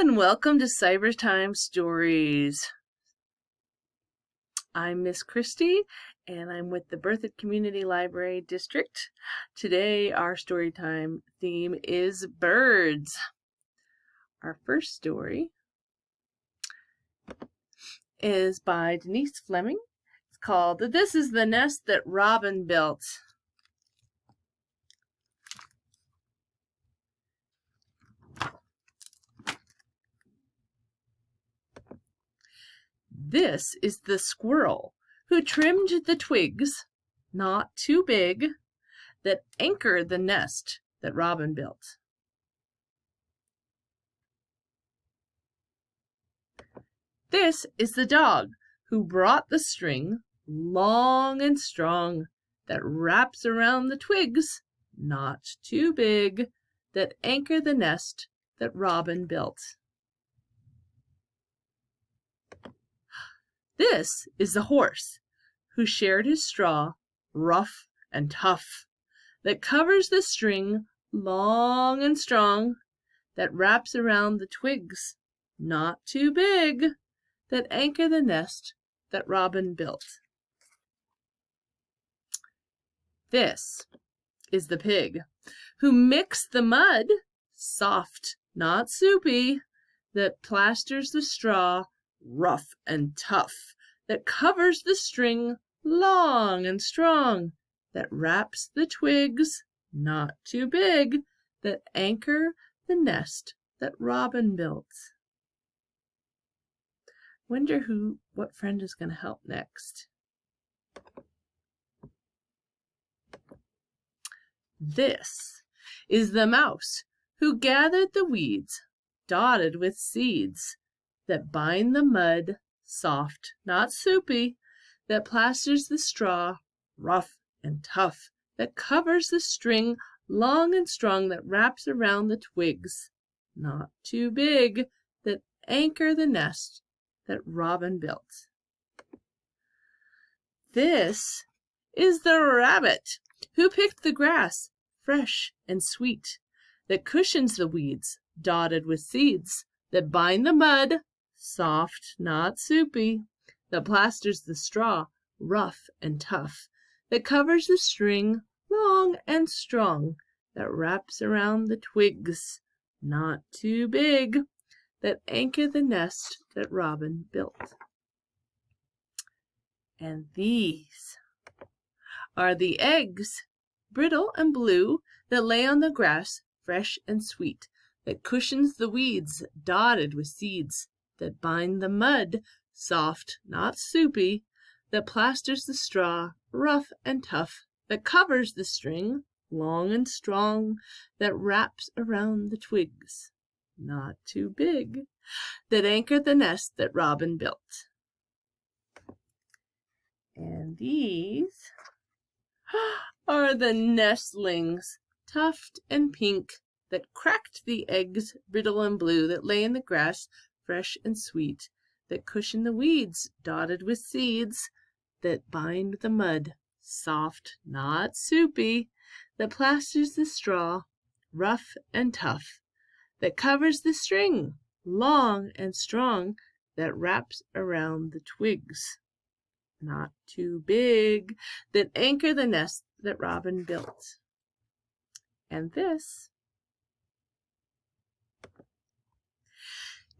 and welcome to Cyber Time Stories. I'm Miss Christie and I'm with the Berthoud Community Library District. Today our storytime theme is birds. Our first story is by Denise Fleming. It's called This is the Nest That Robin Built. This is the squirrel who trimmed the twigs, not too big, that anchor the nest that Robin built. This is the dog who brought the string, long and strong, that wraps around the twigs, not too big, that anchor the nest that Robin built. This is the horse who shared his straw, rough and tough, that covers the string, long and strong, that wraps around the twigs, not too big, that anchor the nest that Robin built. This is the pig who mixed the mud, soft, not soupy, that plasters the straw, rough and tough, that covers the string, long and strong, that wraps the twigs, not too big, that anchor the nest that Robin built. Wonder what friend is going to help next. This is the mouse who gathered the weeds, dotted with seeds, that bind the mud, soft, not soupy, that plasters the straw, rough and tough, that covers the string, long and strong, that wraps around the twigs, not too big, that anchor the nest that Robin built. This is the rabbit who picked the grass, fresh and sweet, that cushions the weeds, dotted with seeds, that bind the mud, soft, not soupy, that plasters the straw, rough and tough, that covers the string, long and strong, that wraps around the twigs, not too big, that anchor the nest that Robin built. And these are the eggs, brittle and blue, that lay on the grass, fresh and sweet, that cushions the weeds, dotted with seeds, that bind the mud, soft, not soupy, that plasters the straw, rough and tough, that covers the string, long and strong, that wraps around the twigs, not too big, that anchor the nest that Robin built. And these are the nestlings, tuft and pink, that cracked the eggs, brittle and blue, that lay in the grass, fresh and sweet, that cushion the weeds, dotted with seeds, that bind the mud, soft, not soupy, that plasters the straw, rough and tough, that covers the string, long and strong, that wraps around the twigs, not too big, that anchor the nest that Robin built. And this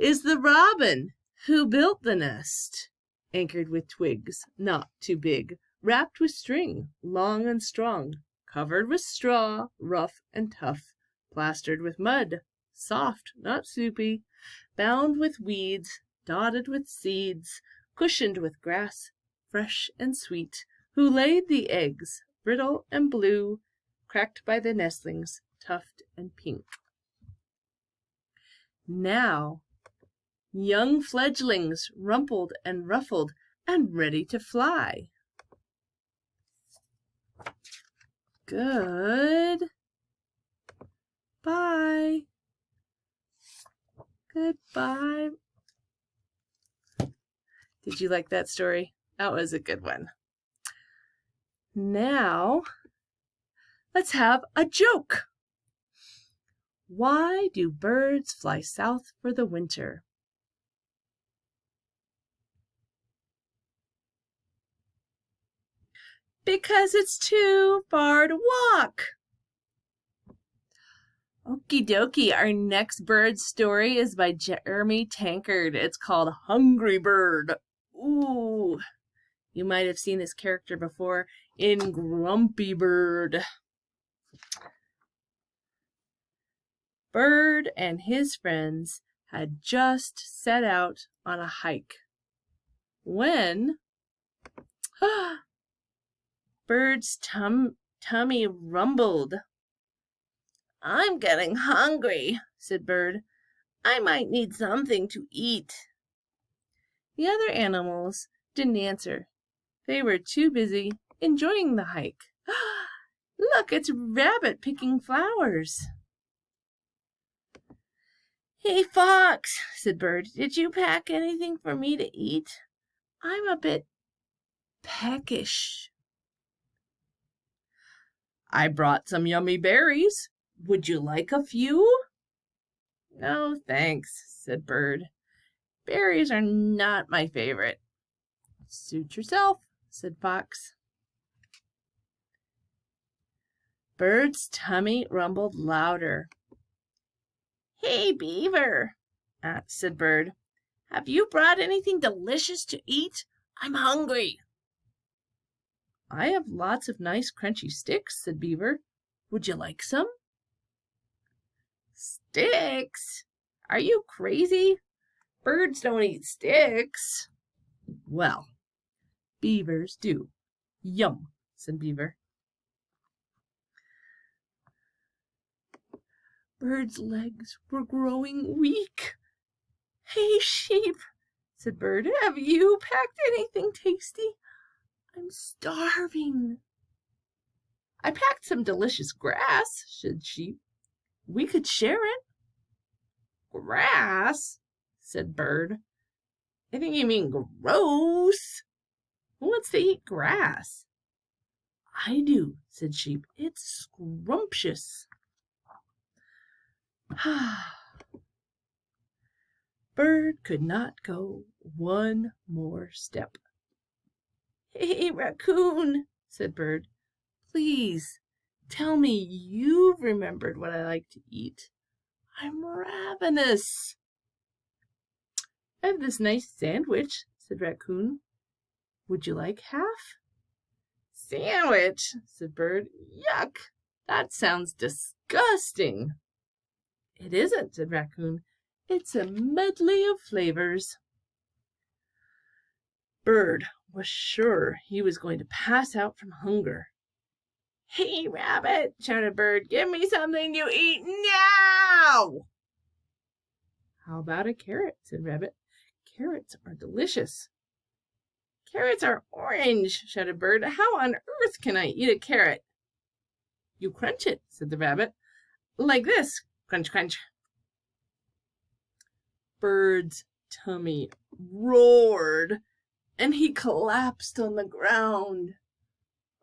is the robin who built the nest, anchored with twigs, not too big, wrapped with string, long and strong, covered with straw, rough and tough, plastered with mud, soft, not soupy, bound with weeds, dotted with seeds, cushioned with grass, fresh and sweet, who laid the eggs, brittle and blue, cracked by the nestlings, tuft and pink. Now, young fledglings, rumpled and ruffled and ready to fly. Good. Bye. Goodbye. Did you like that story? That was a good one. Now, let's have a joke. Why do birds fly south for the winter? Because it's too far to walk. Okie dokie, our next bird story is by Jeremy Tankard. It's called Hungry Bird. Ooh, you might have seen this character before in Grumpy Bird. Bird and his friends had just set out on a hike when Bird's tummy rumbled. "I'm getting hungry," said Bird. "I might need something to eat." The other animals didn't answer. They were too busy enjoying the hike. "Look, it's Rabbit picking flowers." "Hey, Fox," said Bird, "did you pack anything for me to eat? I'm a bit peckish." "I brought some yummy berries. Would you like a few?" "No, thanks," said Bird. "Berries are not my favorite." "Suit yourself," said Fox. Bird's tummy rumbled louder. "Hey, Beaver," said Bird, "have you brought anything delicious to eat? I'm hungry." "I have lots of nice crunchy sticks," said Beaver. "Would you like some?" "Sticks? Are you crazy? Birds don't eat sticks." "Well, beavers do." "Yum," said Beaver. Bird's legs were growing weak. "Hey, Sheep," said Bird, "have you packed anything tasty? I'm starving." "I packed some delicious grass," said Sheep. "We could share it." "Grass?" said Bird. "I think you mean gross. Who wants to eat grass?" "I do," said Sheep. "It's scrumptious." Bird could not go one more step. "Hey, Raccoon," said Bird, "please tell me you've remembered what I like to eat. I'm ravenous." "I have this nice sandwich," said Raccoon. "Would you like half?" "Sandwich," said Bird. "Yuck! That sounds disgusting." "It isn't," said Raccoon. "It's a medley of flavors." Bird was sure he was going to pass out from hunger. "Hey, Rabbit," shouted Bird, "give me something to eat now." "How about a carrot?" said Rabbit. "Carrots are delicious." "Carrots are orange," shouted Bird. "How on earth can I eat a carrot?" "You crunch it," said the Rabbit. "Like this. Crunch, crunch." Bird's tummy roared, and he collapsed on the ground.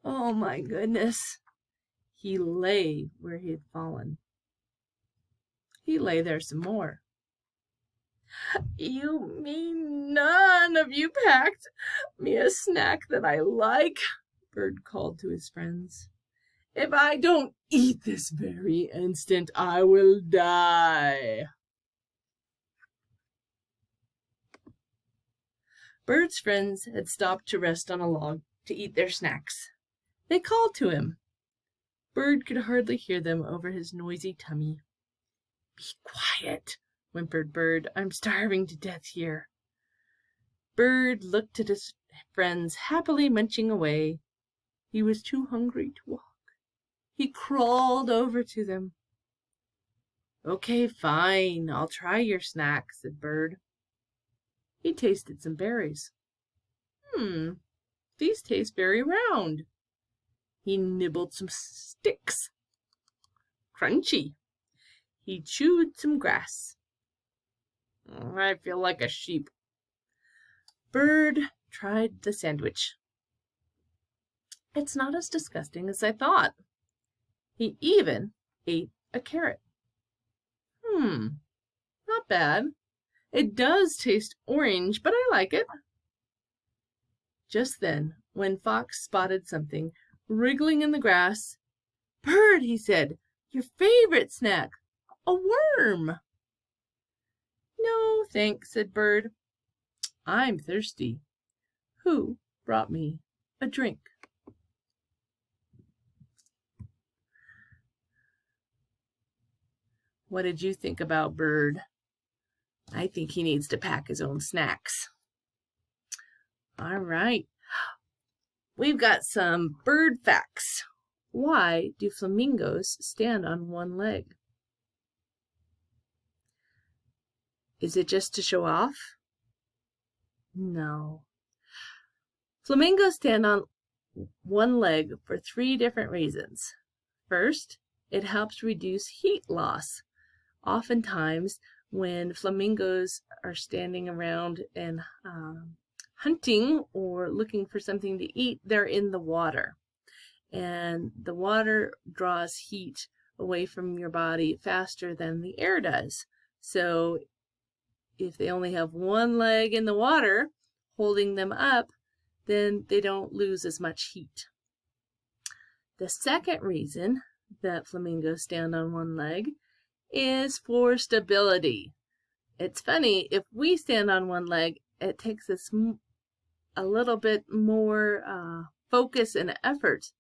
Oh my goodness. He lay where he had fallen. He lay there some more. "You mean none of you packed me a snack that I like?" Bird called to his friends. "If I don't eat this very instant, I will die." Bird's friends had stopped to rest on a log to eat their snacks. They called to him. Bird could hardly hear them over his noisy tummy. "Be quiet," whimpered Bird. "I'm starving to death here." Bird looked at his friends happily munching away. He was too hungry to walk. He crawled over to them. "Okay, fine. I'll try your snack," said Bird. He tasted some berries. These taste very round." He nibbled some sticks. Crunchy. He chewed some grass. "I feel like a sheep." Bird tried the sandwich. "It's not as disgusting as I thought." He even ate a carrot. Not bad. It does taste orange, but I like it. Just then, when Fox spotted something wriggling in the grass, "Bird," he said, "your favorite snack, a worm." "No, thanks," said Bird. "I'm thirsty. Who brought me a drink?" What did you think about Bird? I think he needs to pack his own snacks. All right. We've got some bird facts. Why do flamingos stand on one leg? Is it just to show off? No. Flamingos stand on one leg for 3 different reasons. First, it helps reduce heat loss. Oftentimes, when flamingos are standing around and hunting or looking for something to eat, they're in the water. And the water draws heat away from your body faster than the air does. So if they only have one leg in the water holding them up, then they don't lose as much heat. The second reason that flamingos stand on one leg is for stability. It's funny, if we stand on one leg, it takes us a little bit more focus and effort,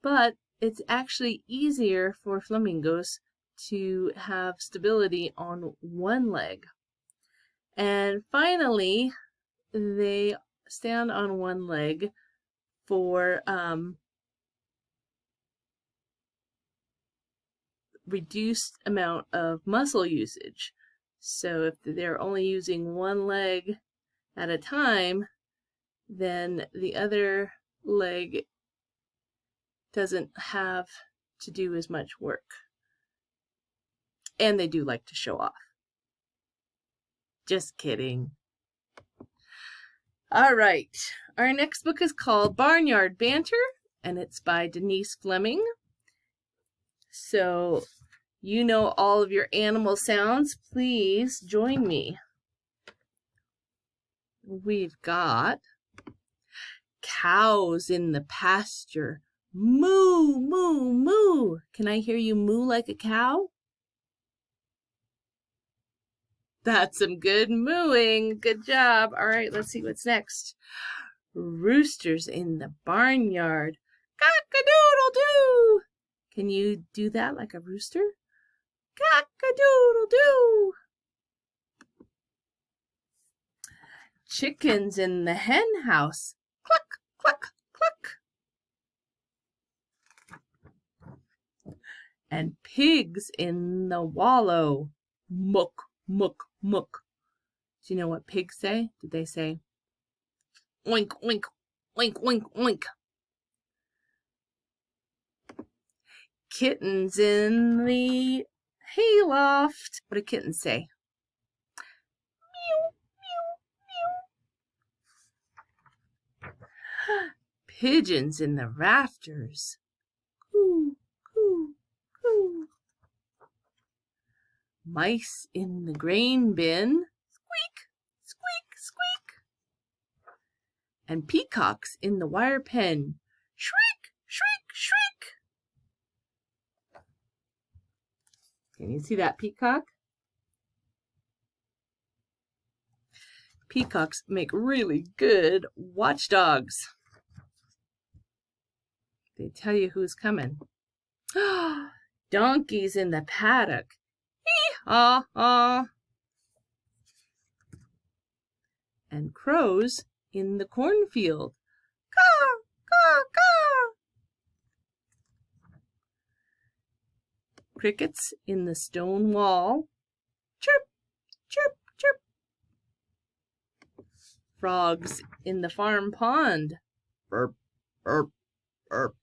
but it's actually easier for flamingos to have stability on one leg. And finally, they stand on one leg for reduced amount of muscle usage. So if they're only using one leg at a time, then the other leg doesn't have to do as much work. And they do like to show off. Just kidding. All right. Our next book is called Barnyard Banter, and it's by Denise Fleming. So you know all of your animal sounds. Please join me. We've got cows in the pasture. Moo, moo, moo. Can I hear you moo like a cow? That's some good mooing. Good job. All right, let's see what's next. Roosters in the barnyard. Cock-a-doodle-doo. Can you do that like a rooster? Cock-a-doodle-doo. Chickens in the hen house. Cluck, cluck, cluck. And pigs in the wallow. Muck, muck, muck. Do you know what pigs say? Did they say oink, oink, oink, oink, oink? Kittens in the hayloft. What do kittens say? Meow, meow, meow. Pigeons in the rafters. Coo, coo, coo. Mice in the grain bin. Squeak, squeak, squeak. And peacocks in the wire pen. Shriek, shriek, shriek. Can you see that peacock? Peacocks make really good watchdogs. They tell you who's coming. Donkeys in the paddock. Hee-haw-haw. And crows in the cornfield. Caw, caw, caw. Crickets in the stone wall. Chirp, chirp, chirp. Frogs in the farm pond. Burp, burp, burp.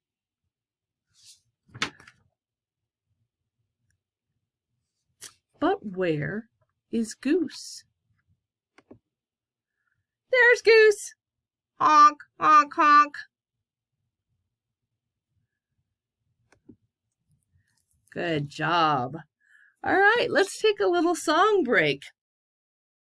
But where is Goose? There's Goose. Honk, honk, honk. Good job. All right, let's take a little song break.